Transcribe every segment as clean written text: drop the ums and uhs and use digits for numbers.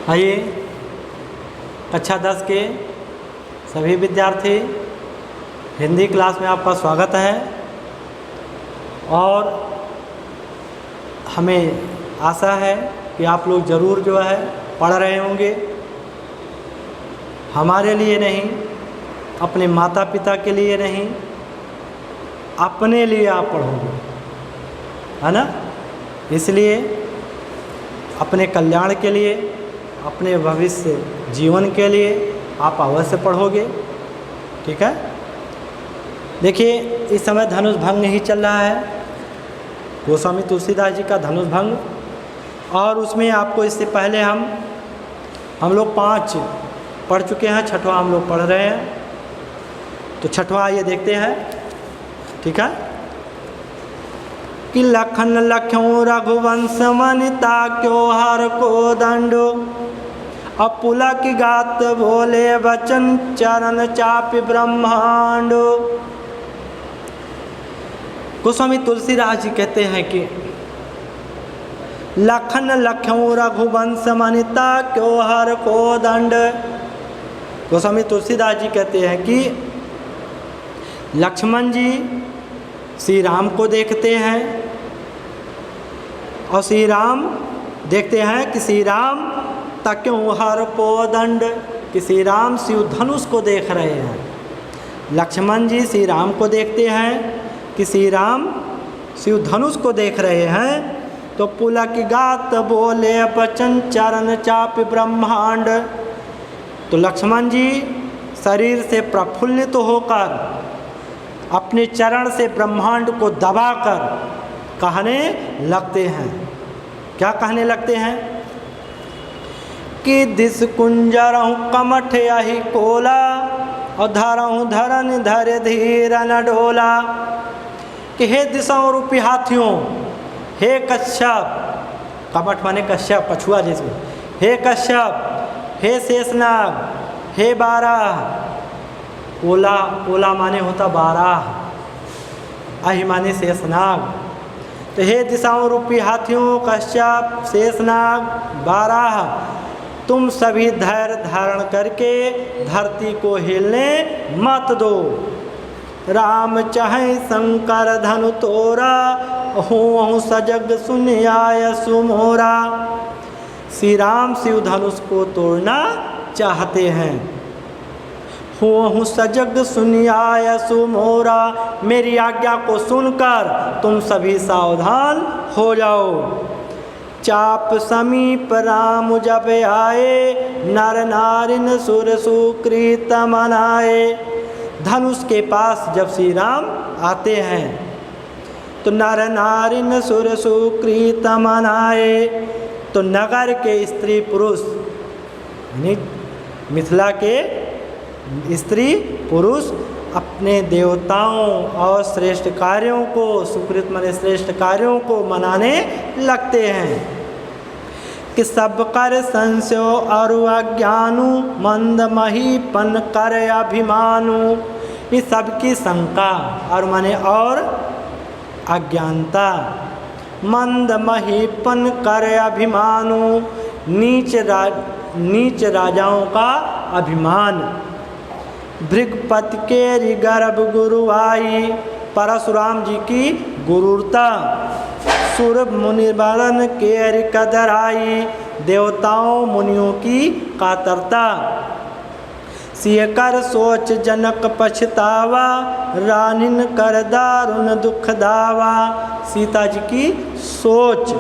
आइए कक्षा 10 के सभी विद्यार्थी, हिंदी क्लास में आपका स्वागत है। और हमें आशा है कि आप लोग ज़रूर जो है पढ़ रहे होंगे। हमारे लिए नहीं, अपने माता पिता के लिए नहीं, अपने लिए आप पढ़ोगे, है ना। इसलिए अपने कल्याण के लिए, अपने भविष्य जीवन के लिए आप अवश्य पढ़ोगे, ठीक है। देखिए इस समय धनुष भंग ही चल रहा है, गोस्वामी तुलसीदास जी का धनुष भंग। और उसमें आपको इससे पहले हम लोग 5 पढ़ चुके हैं, 6वां हम लोग पढ़ रहे हैं। तो 6वां ये देखते हैं, ठीक है। कि लखन लख्यों रघुवंश वनिता क्यों हर को दंडो, अपुलक गात बोले वचन चरण चापि ब्रह्मांडो। गोस्वामी तुलसीदास जी कहते हैं कि लखन लख्यों रघुवंश वनिता क्यों हर को दंड। गोस्वामी तुलसीदास जी कहते हैं कि लक्ष्मण जी श्री राम को देखते हैं और श्री राम देखते हैं कि श्री राम तक्यों हर को दंड, कि श्री राम शिव धनुष को देख रहे हैं। लक्ष्मण जी श्री राम को देखते हैं कि श्री राम शिव धनुष को देख रहे हैं। तो पुलक गात बोले वचन चरण चाप ब्रह्मांड। तो लक्ष्मण जी शरीर से प्रफुल्लित होकर अपने चरण से ब्रह्मांड को दबाकर कहने लगते हैं। क्या कहने लगते हैं? कि दिस कुंजरहूँ कमठ यही कोला, और धरहूँ धरन धर धीर न डोला। कि हे दिशाओं रूपी हाथियों, हे कश्यप, कमठ माने कश्यप, पछुआ जिसमें, हे कश्यप, हे शेषनाग, हे बारह। ओला, ओला माने होता 12, अहि माने शेषनाग। तो हे दिशाओं रूपी हाथियों, कश्यप, शेषनाग, 12, तुम सभी धैर्य धारण करके धरती को हिलने मत दो। राम चाहे शंकर धनु तोरा, हूँ सजग सुनियाय सुमोरा। श्री राम शिव धनुष को तोड़ना चाहते हैं। हूँ सजग सुनियाय सुमोरा, मेरी आज्ञा को सुनकर तुम सभी सावधान हो जाओ। चाप समीप राम जब आए, नर नारिन सुर सुकृत मनाए। धनुष के पास जब श्री राम आते हैं तो नर नारिन सुर सुकृत मनाए। तो नगर के स्त्री पुरुष, यानी मिथिला के स्त्री पुरुष अपने देवताओं और श्रेष्ठ कार्यों को, सुकृत माने श्रेष्ठ कार्यों को मनाने लगते हैं। कि सब कर संशयो अरु अज्ञानु, मंद महीपन कर अभिमानु। ये सबकी शंका और माने और अज्ञानता, मंद महीपन कर अभिमानु, नीच राजाओं का अभिमान। भृगपति के गर्भ गुरु आई, परशुराम जी की गुरुरता। सूर्य मुनिवरन के कदराई, देवताओं मुनियों की कातरता। सिय कर सोच जनक पछतावा, रानिन कर दारुण दुख दावा। सीता जी की सोच,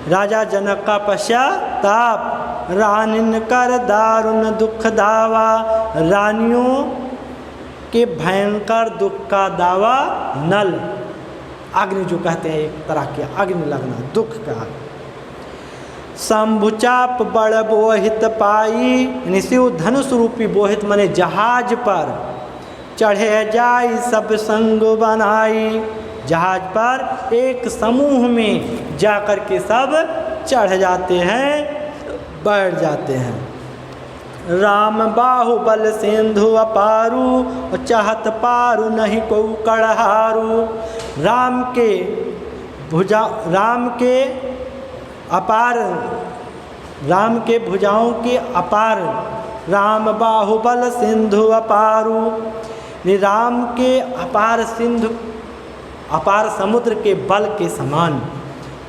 राजा जनक का पश्चाताप, रानिन कर दारुण दुख दावा। रानियों के भयंकर दुख का दावा, नल अग्नि जो कहते हैं, एक तरह की अग्नि लगना, दुख का। शंभुचाप बड़ बोहित पाई, यानी शिव धनुष रूपी बोहित माने जहाज पर चढ़े जाई सब संग बनाई। जहाज पर एक समूह में जाकर के सब चढ़ जाते हैं, बैठ जाते हैं। राम बाहुबल सिंधु अपारू, और चाहत पारू नहीं को कड़हारू। राम के अपार राम के भुजाओं की अपार, राम बाहुबल सिंधु अपारू, राम के अपार सिंधु, अपार समुद्र के बल के समान,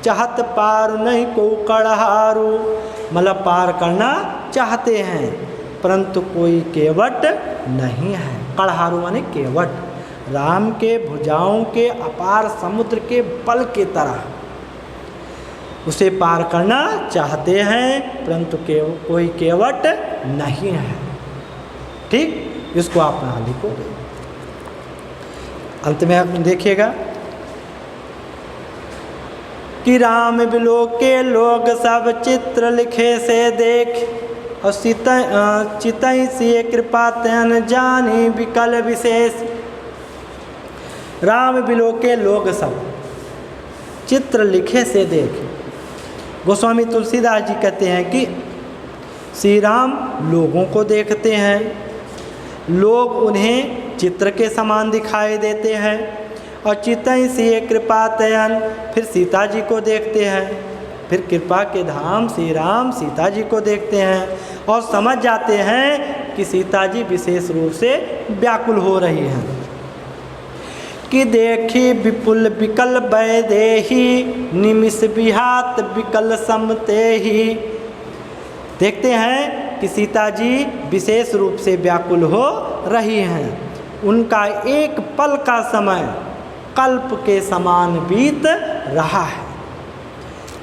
चाहत पार नहीं को कड़हारू, मतलब पार करना चाहते हैं परंतु कोई केवट नहीं है। कड़हारू माने केवट, राम के भुजाओं के अपार समुद्र के बल के तरह उसे पार करना चाहते हैं परंतु कोई केवट नहीं है। ठीक, इसको आप यहाँ लिखोगे। अंत में आप देखिएगा कि राम बिलो के लोग सब चित्र लिखे से देख और चितई से कृपा तेन जानी विकल विशेष। राम बिलो के लोग सब चित्र लिखे से देख। गोस्वामी तुलसीदास जी कहते हैं कि श्री राम लोगों को देखते हैं, लोग उन्हें चित्र के समान दिखाई देते हैं और चितई से कृपा तयन, फिर सीता जी को देखते हैं, फिर कृपा के धाम श्री राम सीता जी को देखते हैं और समझ जाते हैं कि सीता जी विशेष रूप से व्याकुल हो रही हैं कि देखी विपुल विकल वैदेही निमिष विहात विकल समते ही। देखते हैं कि सीता जी विशेष रूप से व्याकुल हो रही हैं, उनका एक पल का समय कल्प के समान बीत रहा है।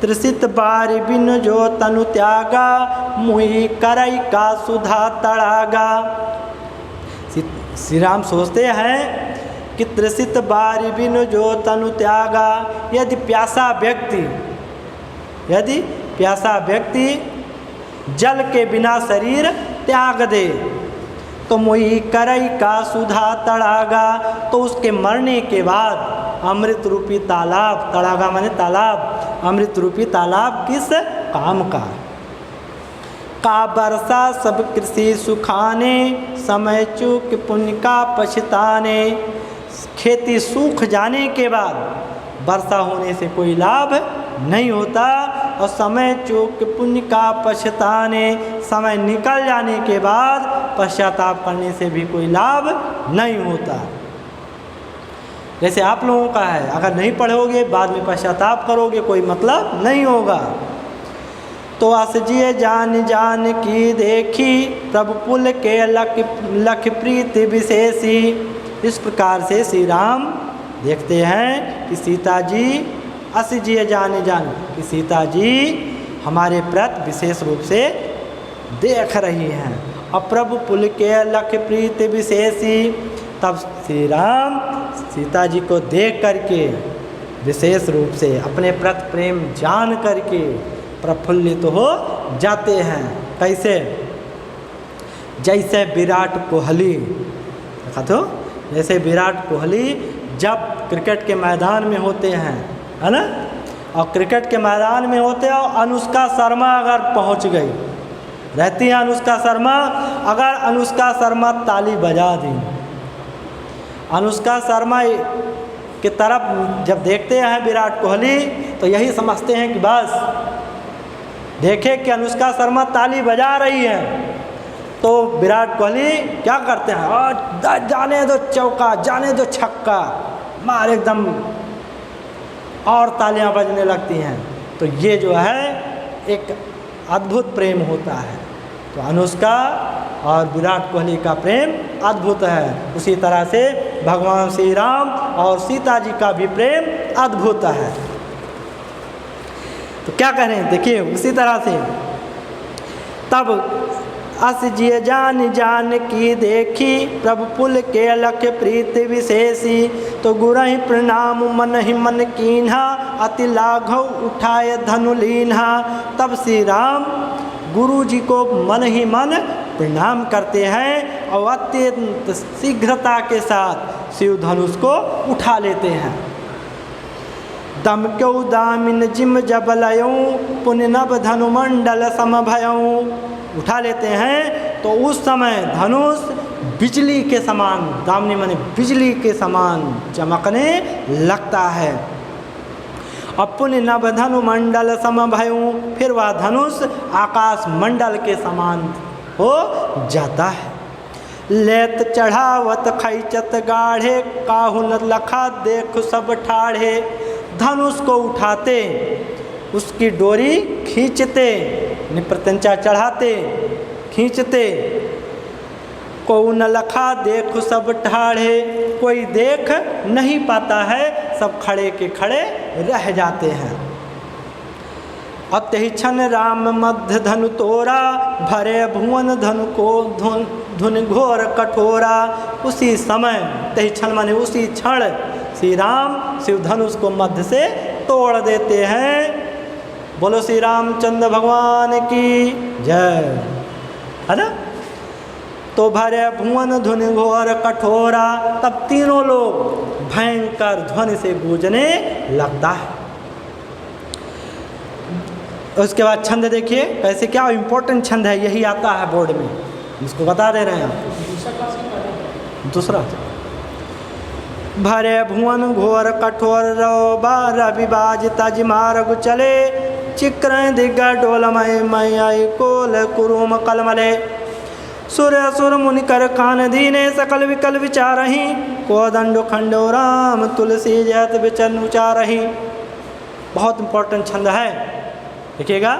त्रिसित बार बिन जो तनु त्यागा, मुई करई का सुधा तड़ागा। श्री राम सोचते हैं कि त्रिसित बार बिन जो तनु त्यागा, यदि प्यासा व्यक्ति जल के बिना शरीर त्याग दे तो मोही करई का सुधा तड़ागा, तो उसके मरने के बाद अमृत रूपी तालाब, तड़ागा माने तालाब, अमृत रूपी तालाब किस काम का वर्षा सब कृषि सुखाने, समय चूक पुण्य का पछताने। खेती सूख जाने के बाद वर्षा होने से कोई लाभ नहीं होता और समय चूक पुण्य का पछताने, समय निकल जाने के बाद पश्चाताप करने से भी कोई लाभ नहीं होता। जैसे आप लोगों का है, अगर नहीं पढ़ोगे बाद में पश्चाताप करोगे कोई मतलब नहीं होगा। तो असजिए जान जान की देखी, प्रभु पुल के लख प्रीति विशेषी। इस प्रकार से श्री राम देखते हैं कि सीता जी असजिए जान कि सीता जी हमारे प्रति विशेष रूप से देख रही हैं और प्रभु पुल के लख प्रीति विशेषी। तब श्री राम सीता जी को देख करके विशेष रूप से अपने प्रति प्रेम जान करके प्रफुल्लित हो जाते हैं। कैसे? जैसे विराट कोहली, देखा तो जैसे विराट कोहली जब क्रिकेट के मैदान में होते हैं, है ना, और क्रिकेट के मैदान में होते हैं और अनुष्का शर्मा अगर पहुंच गई रहती है, अनुष्का शर्मा, अगर अनुष्का शर्मा ताली बजा दी, अनुष्का शर्मा की तरफ जब देखते हैं विराट कोहली तो यही समझते हैं कि बस देखे कि अनुष्का शर्मा ताली बजा रही है, तो विराट कोहली क्या करते हैं, और जाने दो चौका, जाने दो छक्का, मार एकदम, और तालियां बजने लगती हैं। तो ये जो है एक अद्भुत प्रेम होता है। तो अनुष्का और विराट कोहली का प्रेम अद्भुत है। उसी तरह से भगवान श्री राम और सीता जी का भी प्रेम अद्भुत है। तो क्या कह रहे हैं, देखिए उसी तरह से तब अस जिय जान जान की देखी, प्रभु पुल के लख प्रीति विशेषी। तो गुरहि प्रणाम मन ही मन कीन्हा, अति लाघव उठाए धनु लीन्हा। तब श्री राम गुरु जी को मन ही मन प्रणाम करते हैं और अत्यंत शीघ्रता के साथ शिव धनुष को उठा लेते हैं। दम क्यों दामिन जिम जबलयों, पुण्य नभ धनुमंडल समभयों। उठा लेते हैं तो उस समय धनुष बिजली के समान, दामिनी माने बिजली के समान चमकने लगता है अपुन नभ धनु मंडल सम भयूं, फिर वह धनुष आकाश मंडल के समान हो जाता है। लेत चढ़ावत खैचत गाढ़े, काहू न लखा देख सब ठाढ़े। धनुष को उठाते, उसकी डोरी खींचते, प्रत्यंचा चढ़ाते खींचते, को न लखा देख सब ठाढ़े। कोई देख नहीं पाता है, सब खड़े के खड़े रह जाते हैं। अत्यहिछन राम मध्य धनु तोरा, भरे भुवन धनु को धुन घोर कठोरा। उसी समय, तहिछन माने उसी क्षण, श्री राम शिव धनुष को मध्य से तोड़ देते हैं। बोलो श्री रामचंद्र भगवान की जय, है ना। तो भरे भुवन धुन घोर कठोरा, तब तीनों लोग भयंकर ध्वनि से गूंजने लगता है। उसके बाद छंद देखिए कैसे, क्या इंपॉर्टेंट छंद है, यही आता है बोर्ड में, इसको बता दे रहे हैं आप। दूसरा, भरे भुवन घोर कठोर रो, बार विबाज तज मार्ग चले। चिक्र दिग्गा डोलमय मय कोल कुरुम कलमले। सुर असुर मुनि कर कान दीने, सकल विकल विचारही। कोदंडो खंडो राम तुलसी जयत विचन उचारही। बहुत इंपॉर्टेंट छंद है, देखिएगा।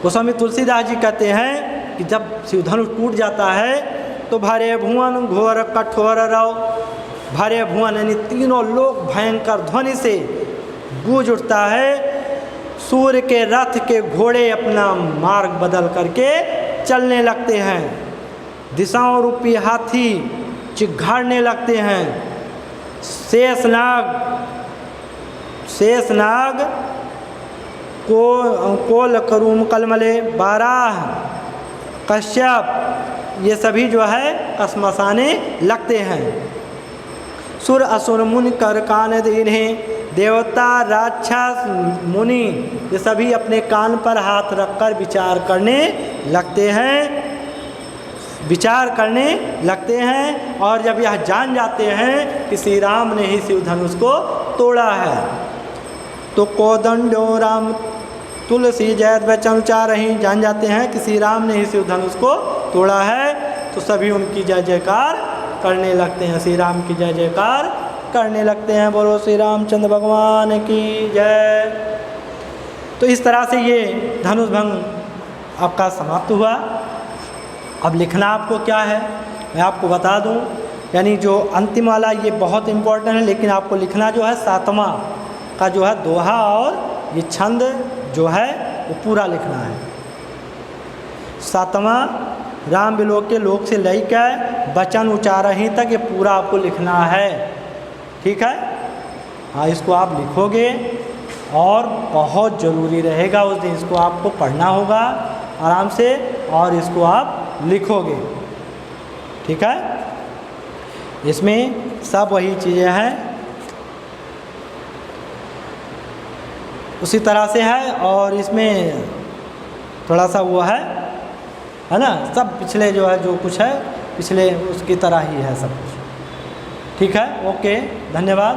गोस्वामी तुलसीदास जी कहते हैं कि जब शिवधनुष टूट जाता है तो भरे भुवन घोर कठोर रव, भरे भुवन यानी तीनों लोग भयंकर ध्वनि से गूंज उठता है। सूर्य के रथ के घोड़े अपना मार्ग बदल करके चलने लगते हैं। दिशाओं रूपी हाथी चिघाड़ने लगते हैं। शेषनाग कोल करूम कलमले, बाराह कश्यप, ये सभी जो है कसमसाने लगते हैं। सुर असुर मुनि कर कान दीन्हे, देवता राक्षस मुनि ये सभी अपने कान पर हाथ रखकर विचार करने लगते हैं। और जब यह जान जाते हैं कि श्री राम ने ही शिव धनुष को तोड़ा है, तो कोदंडो राम तुलसी जयत वचन उचारहि, जान जाते हैं कि श्री राम ने ही शिव धनुष को तोड़ा है, तो सभी उनकी जय जयकार करने लगते हैं, श्री राम की जय जयकार करने लगते हैं। बोलो श्री रामचंद्र भगवान की जय। तो इस तरह से ये धनुष भंग आपका समाप्त हुआ। अब लिखना आपको क्या है मैं आपको बता दूं, यानी जो अंतिम वाला ये बहुत इम्पोर्टेंट है, लेकिन आपको लिखना जो है सातवां का जो है दोहा और ये छंद जो है वो पूरा लिखना है। सातवां राम बिलोक के लोक से लेकर वचन उच्चारहि तक ये पूरा आपको लिखना है, ठीक है। हाँ, इसको आप लिखोगे और बहुत ज़रूरी रहेगा उस दिन इसको आपको पढ़ना होगा आराम से और इसको आप लिखोगे, ठीक है। इसमें सब वही चीज़ें हैं, उसी तरह से है। और इसमें थोड़ा सा वो है ना, सब पिछले जो है जो कुछ है पिछले उसकी तरह ही है सब कुछ, ठीक है। ओके, धन्यवाद।